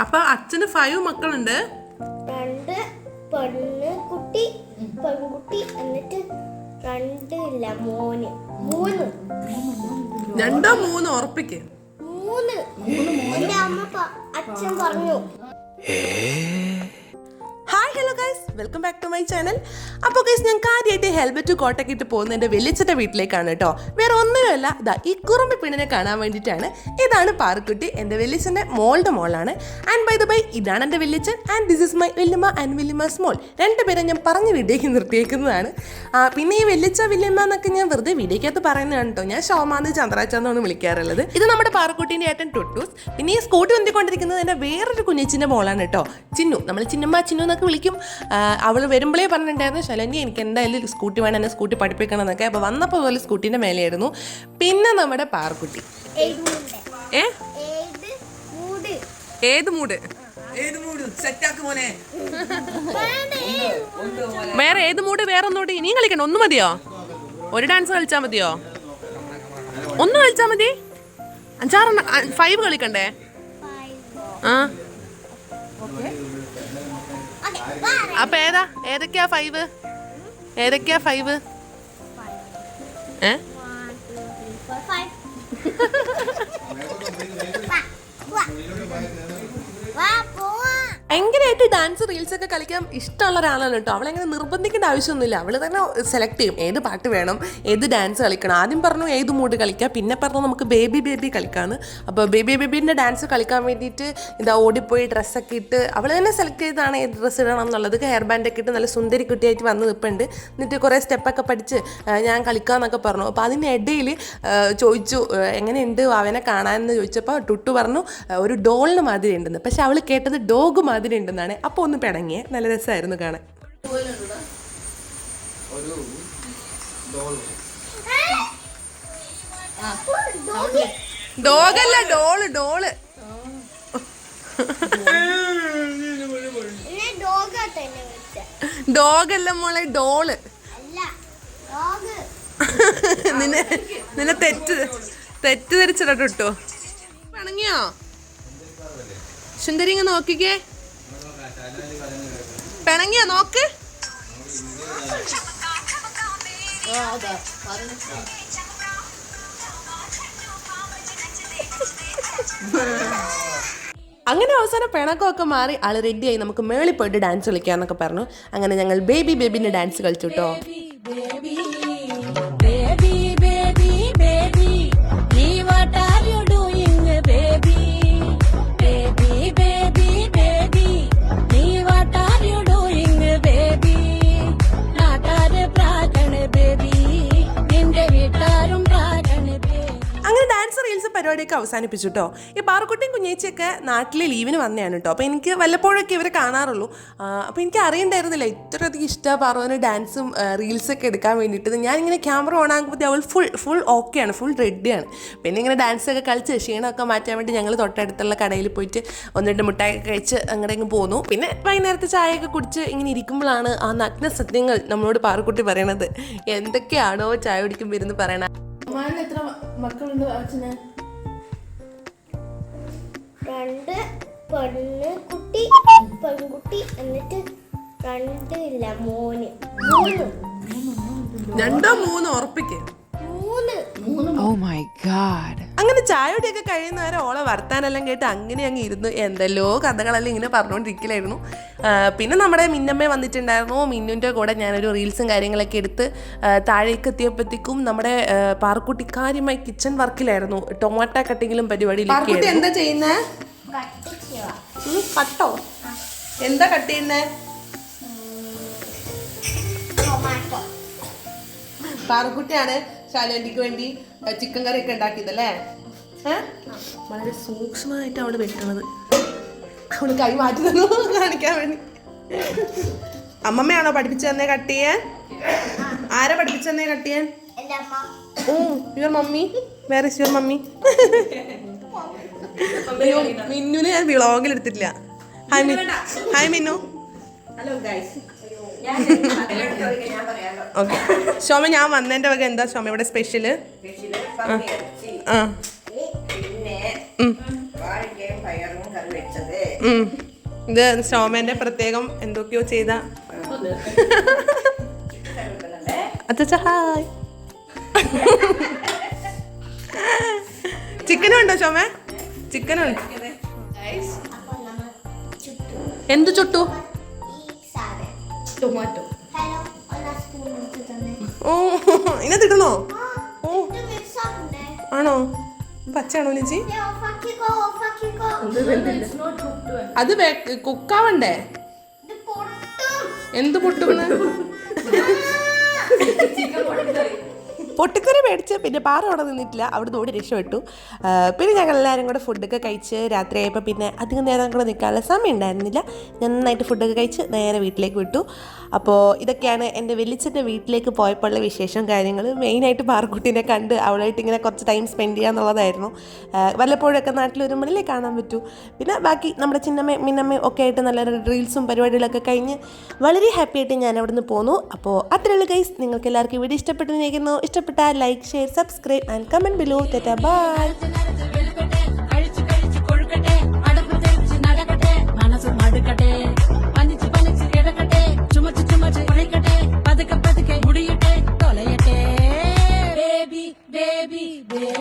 അപ്പൊ അച്ഛന് 5 മക്കളുണ്ട്. 2 പെൺകുട്ടി പെൺകുട്ടി എന്നിട്ട് 2 ഇല്ല മോന് 3 2 3 ഉറപ്പിക്ക്. 3 എന്റെ അച്ഛൻ പറഞ്ഞു. Hi hello guys, welcome back to my channel. അപ്പോൾ ഗൈസ് ഞാൻ കാര്യമായിട്ട് ഹെൽമെറ്റ് കോട്ടൊക്കെ ഇട്ട് പോകുന്ന എൻ്റെ വെല്ലിച്ചൻ്റെ വീട്ടിലേക്കാണ് കേട്ടോ. വേറെ ഒന്നുമല്ല, ഇതാ ഈ കുറുമ്പി പെണ്ണിനെ കാണാൻ വേണ്ടിയിട്ടാണ്. ഇതാണ് പാറുക്കുട്ടി, എൻ്റെ വെല്ലിച്ചൻ്റെ മോളുടെ മോളാണ്. ആൻഡ് ബൈ ദ ബൈ, ഇതാണ് എൻ്റെ വെല്ലിച്ചൻ ആൻഡ് ദിസ് ഇസ് മൈ വെല്ലിമ്മ ആൻഡ് വെല്ലിമ്മ സ്മോൾ. 2 പേരെ ഞാൻ പറഞ്ഞ് വീഡിയോയ്ക്ക് നിർത്തിയേക്കുന്നതാണ്. പിന്നെ ഈ വെല്ലിച്ച വെല്ലിമ്മ എന്നൊക്കെ ഞാൻ വെറുതെ വീഡിയോയ്ക്കകത്ത് പറയുന്നതാണ് കേട്ടോ. ഞാൻ ഷോമാന്ന് ചന്ദ്രാച്ചാന്നാണ് വിളിക്കാറുള്ളത്. ഇത് നമ്മുടെ പാറുക്കുട്ടീൻ്റെ ഏട്ടൻ ടൊട്ടൂസ്. പിന്നെ ഈ സ്കൂട്ടി വന്നിക്കൊണ്ടിരിക്കുന്നത് എൻ്റെ വേറൊരു കുഞ്ഞിച്ചിൻ്റെ മോളാണ് കേട്ടോ, ചിന്നു. നമ്മൾ ചിന്നമ്മ ചിന്നു എന്നൊക്കെ വിളിക്കും. അവൾ വരുമ്പോഴേ പറഞ്ഞിട്ടുണ്ടായിരുന്നു, ശലന്യ എനിക്ക് എന്തായാലും സ്കൂട്ടി വേണം, എന്നെ സ്കൂട്ടി പഠിപ്പിക്കണം എന്നൊക്കെ. അപ്പോൾ വന്നപ്പോൾ പോലെ സ്കൂട്ടീൻ്റെ മേലെയായിരുന്നു. പിന്നെ നമ്മുടെ പാറുക്കുട്ടി. ഏത് മൂഡ്? വേറെ ഏത് മൂഡ്? വേറെ ഒന്നുകൂടി ഇനിയും കളിക്കണ്ട? ഒന്ന് മതിയോ? ഒരു ഡാൻസ് കളിച്ചാൽ മതിയോ? ഒന്ന് കളിച്ചാൽ മതി? 5 കളിക്കണ്ടേ? ആ, അപ്പൊ ഏതൊക്കെയാ 5? ഏതൊക്കെയാ 5? ഭയങ്കരമായിട്ട് ഡാൻസ് റീൽസ് ഒക്കെ കളിക്കാൻ ഇഷ്ടമുള്ള ഒരാളാണ് കേട്ടോ. അവളെങ്ങനെ നിർബന്ധിക്കേണ്ട ആവശ്യമൊന്നുമില്ല, അവൾ തന്നെ സെലക്ട് ചെയ്യും ഏത് പാട്ട് വേണം, ഏത് ഡാൻസ് കളിക്കണം. ആദ്യം പറഞ്ഞു ഏത് മൂഡ് കളിക്കാം, പിന്നെ പറഞ്ഞു നമുക്ക് ബേബി ബേബി കളിക്കാമെന്ന്. അപ്പോൾ ബേബീൻ്റെ ഡാൻസ് കളിക്കാൻ വേണ്ടിയിട്ട് ഇതാ ഓടിപ്പോയി ഡ്രസ്സൊക്കെ ഇട്ട് അവൾ തന്നെ സെലക്ട് ചെയ്താണ് ഏത് ഡ്രസ്സ് ഇടണം എന്നുള്ളത്. ഹെയർ ബാൻഡൊക്കെ ഇട്ട് നല്ല സുന്ദരി കുട്ടിയായിട്ട് വന്ന് നിൽപ്പുണ്ട്. എന്നിട്ട് കുറേ സ്റ്റെപ്പൊക്കെ പഠിച്ച് ഞാൻ കളിക്കാമെന്നൊക്കെ പറഞ്ഞു. അപ്പോൾ അതിനിടയിൽ ചോദിച്ചു എങ്ങനെയുണ്ട് അവനെ കാണാനെന്ന് ചോദിച്ചപ്പോൾ ടുട്ടു പറഞ്ഞു ഒരു ഡോളിന് മാതിരി ഉണ്ടെന്ന്. പക്ഷെ അവൾ കേട്ടത് ഡോഗ് മാതിരി ഉണ്ടെന്നാണ്. അപ്പോൾ ഒന്ന് പിണങ്ങിയേ, നല്ല രസമായിരുന്നു കാണാൻ. ഡോഗല്ല, ഡോള്. ഡോഗല്ല മോളെ, ഡോള്. നിന്നെ തെറ്റിദ്ധരിച്ചിട്ടോ ടുട്ടു. പിണങ്ങിയോ? സുന്ദരി ഇങ്ങ് നോക്കിക്കേ, പിണങ്ങിയോ നോക്ക്. അങ്ങനെ അവസാനം പിണക്കമൊക്കെ മാറി ആള് റെഡിയായി, നമുക്ക് മേളിൽ പോയിട്ട് ഡാൻസ് കളിക്കാന്നൊക്കെ പറഞ്ഞു. അങ്ങനെ ഞങ്ങൾ ബേബിന്റെ ഡാൻസ് കളിച്ചു കേട്ടോ. പരിപാടിയൊക്കെ അവസാനിപ്പിച്ചു കേട്ടോ. ഈ പാറുക്കുട്ടിയും കുഞ്ഞേച്ചിയൊക്കെ നാട്ടിലെ ലീവിന് വന്നതാണ് കേട്ടോ. അപ്പോൾ എനിക്ക് വല്ലപ്പോഴൊക്കെ ഇവരെ കാണാറുള്ളൂ. അപ്പോൾ എനിക്ക് അറിയണ്ടായിരുന്നില്ല ഇത്രയധികം ഇഷ്ടമാണ് പാറുവിന് ഡാൻസും റീൽസൊക്കെ എടുക്കാൻ വേണ്ടിയിട്ട്. ഞാനിങ്ങനെ ക്യാമറ ഓൺ ആകുമ്പോഴത്തേ അവൾ ഫുൾ ഓക്കെയാണ്, ഫുൾ റെഡിയാണ്. പിന്നെ ഇങ്ങനെ ഡാൻസൊക്കെ കളിച്ച് ക്ഷീണമൊക്കെ മാറ്റാൻ വേണ്ടി ഞങ്ങൾ തൊട്ടടുത്തുള്ള കടയിൽ പോയിട്ട് 1-2 മുട്ടായൊക്കെ കഴിച്ച് അങ്ങോട്ടേക്ക് പോന്നു. പിന്നെ വൈകുന്നേരത്തെ ചായയൊക്കെ കുടിച്ച് ഇങ്ങനെ ഇരിക്കുമ്പോഴാണ് ആ നഗ്ന സത്യങ്ങൾ നമ്മളോട് പാറുക്കുട്ടി പറയണത്. എന്തൊക്കെയാണോ ചായ കുടിക്കുമ്പോൾ ഇരുന്ന് പറയണ. എത്ര മക്കളുണ്ട് അച്ഛന്? 2 പെൺകുട്ടി പെൺകുട്ടി എന്നിട്ട് 2 ഇല്ല മോന് 3 ഉറപ്പിക്ക്. 3 Oh my god. അങ്ങനെ ചായയുടെയൊക്കെ കഴിയുന്നവരെ ഓളെ വർത്താനെല്ലാം കേട്ട് അങ്ങനെ അങ്ങ് ഇരുന്നു. എന്തെല്ലോ കഥകളെല്ലാം ഇങ്ങനെ പറഞ്ഞുകൊണ്ടിരിക്കലായിരുന്നു. പിന്നെ നമ്മുടെ മിന്നമ്മ വന്നിട്ടുണ്ടായിരുന്നു. മിന്നുൻ്റെ കൂടെ ഞാനൊരു റീൽസും കാര്യങ്ങളൊക്കെ എടുത്ത് താഴേക്ക് എത്തിയപ്പോഴത്തേക്കും നമ്മുടെ പാറുക്കുട്ടി കാര്യമായി കിച്ചൺ വർക്കിലായിരുന്നു. ടൊമാറ്റോ കട്ടിങ്ങിലും പരിപാടിയിലൊക്കെ. എന്താ ചെയ്യുന്നേ? കട്ടോ? എന്താ കട്ട് ചെയ്യുന്നേ? പാറുക്കുട്ടിയാണ് ശാലുവിക്ക് വേണ്ടി ചിക്കൻ കറിയൊക്കെ ഉണ്ടാക്കിയതല്ലേ? വളരെ സൂക്ഷ്മമായിട്ട് അവള് വെട്ടണത്. അവള് കൈ മാറ്റി തന്നു കാണിക്കാൻ വേണ്ടി. അമ്മമ്മയാണോ പഠിപ്പിച്ചു തന്നെ കട്ട് ചെയ്യാൻ? ആരാ പഠിപ്പിച്ചു തന്നെ കട്ട് ചെയ്യാൻ? Oh, your mummy. Where is your mummy? മിന്നുനെ ഞാൻ വ്ളോഗിൽ എടുത്തിട്ടില്ല. Hi Minnu. Hello guys. Okay Shoma, ഞാൻ വന്നതിൻ്റെ വക എന്താ ശോമ ഇവിടെ സ്പെഷ്യല്? പിന്നെ വാഴയ്ക്കയും പയറും കറി വെച്ചത്. ഇത് സ്നോമാന്റെ പ്രത്യേകം എന്തൊക്കെയോ ചെയ്ത അച്ഛാ ഹായ്. ചിക്കനും ഉണ്ടോ ഷോമേ? ചിക്കനുണ്ട്. അപ്പൊ നമ്മൾ ചുട്ടു എന്ത് ചുട്ടു? ഈ സാധനം. ടൊമാറ്റോ. ഹലോ ഒന്നാ സ്പൂൺ എടുത്ത് തന്നെ. ഓ ഇതിനകത്തിടണോ? ഓ ഇത് മിക്സ് ആക്കണ്ടേ? ആണോ? പച്ചയാണോ ചേച്ചി? ഓഫാക്കിക്കോ. It's not cooked one. അത് കുക്കാവണ്ടേ? ഇത് പൊട്ടും. എന്ത് പൊട്ടുന്ന്? Chicken പൊട്ടിക്കറി. പൊട്ടിക്കറി മേടിച്ച് പിന്നെ പാറ അവിടെ നിന്നിട്ടില്ല, അവിടെ ഓടി രക്ഷപ്പെട്ടു. പിന്നെ ഞങ്ങൾ എല്ലാവരും കൂടെ ഫുഡൊക്കെ കഴിച്ച് രാത്രിയായപ്പോൾ പിന്നെ അധികം നേരം കൂടെ നിൽക്കാനുള്ള സമയം ഉണ്ടായിരുന്നില്ല. നന്നായിട്ട് ഫുഡൊക്കെ കഴിച്ച് നേരെ വീട്ടിലേക്ക് വിട്ടു. അപ്പോൾ ഇതൊക്കെയാണ് എൻ്റെ വെല്ലിച്ചൻ്റെ വീട്ടിലേക്ക് പോയപ്പോഴുള്ള വിശേഷം കാര്യങ്ങൾ. മെയിനായിട്ട് പാറക്കുട്ടീനെ കണ്ട് അവളായിട്ട് ഇങ്ങനെ കുറച്ച് ടൈം സ്പെൻഡ് ചെയ്യുക എന്നുള്ളതായിരുന്നു. വല്ലപ്പോഴൊക്കെ നാട്ടിൽ വരുമ്പോഴല്ലേ കാണാൻ പറ്റൂ. പിന്നെ ബാക്കി നമ്മുടെ ചിന്നമ്മയും മിന്നമ്മയും ഒക്കെ ആയിട്ട് നല്ല റീൽസും പരിപാടികളൊക്കെ കഴിഞ്ഞ് വളരെ ഹാപ്പി ആയിട്ട് ഞാൻ അവിടെ നിന്ന് പോന്നു. അപ്പോൾ അത്രയുള്ള ഗൈസ്, നിങ്ങൾക്ക് എല്ലാവർക്കും വീഡിയോ ഇഷ്ടപ്പെട്ടെന്നിരിക്കുന്നു. ഇഷ്ടപ്പെട്ടാൽ like, share, subscribe and comment below. Tata bye. Baby, baby.